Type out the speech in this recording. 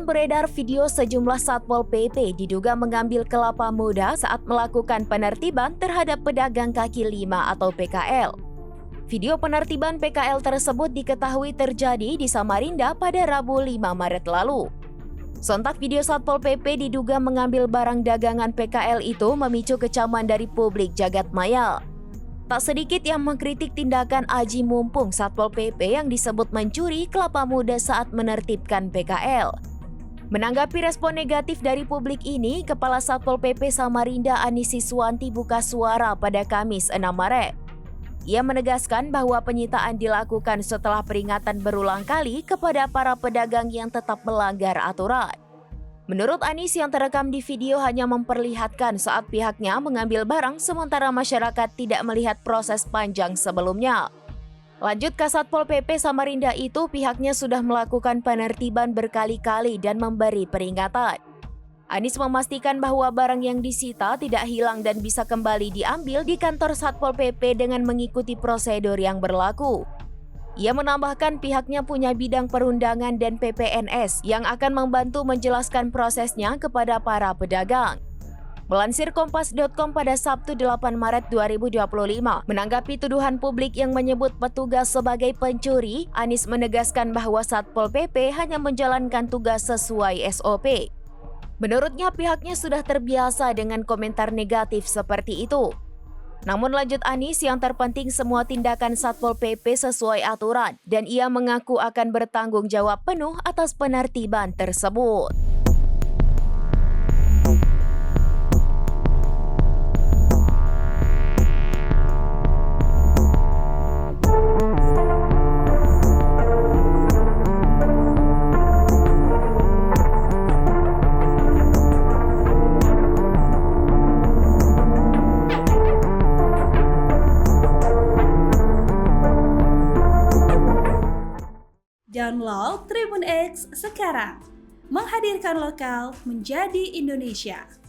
Belakangan beredar video sejumlah Satpol PP diduga mengambil kelapa muda saat melakukan penertiban terhadap pedagang kaki lima atau PKL. Video penertiban PKL tersebut diketahui terjadi di Samarinda pada Rabu 5 Maret lalu. Sontak video Satpol PP diduga mengambil barang dagangan PKL itu memicu kecaman dari publik jagat maya. Tak sedikit yang mengkritik tindakan aji mumpung Satpol PP yang disebut mencuri kelapa muda saat menertibkan PKL. Menanggapi respon negatif dari publik ini, Kepala Satpol PP Samarinda Anis Siswanti buka suara pada Kamis 6 Maret. Ia menegaskan bahwa penyitaan dilakukan setelah peringatan berulang kali kepada para pedagang yang tetap melanggar aturan. Menurut Anis, yang terekam di video hanya memperlihatkan saat pihaknya mengambil barang sementara masyarakat tidak melihat proses panjang sebelumnya. Lanjut, Kasatpol PP Samarinda itu pihaknya sudah melakukan penertiban berkali-kali dan memberi peringatan. Anis memastikan bahwa barang yang disita tidak hilang dan bisa kembali diambil di kantor Satpol PP dengan mengikuti prosedur yang berlaku. Ia menambahkan pihaknya punya bidang perundangan dan PPNS yang akan membantu menjelaskan prosesnya kepada para pedagang. Melansir Kompas.com pada Sabtu 8 Maret 2025, menanggapi tuduhan publik yang menyebut petugas sebagai pencuri, Anis menegaskan bahwa Satpol PP hanya menjalankan tugas sesuai SOP. Menurutnya pihaknya sudah terbiasa dengan komentar negatif seperti itu. Namun lanjut Anis, yang terpenting semua tindakan Satpol PP sesuai aturan dan ia mengaku akan bertanggung jawab penuh atas penertiban tersebut. Download Tribun X sekarang, menghadirkan lokal menjadi Indonesia.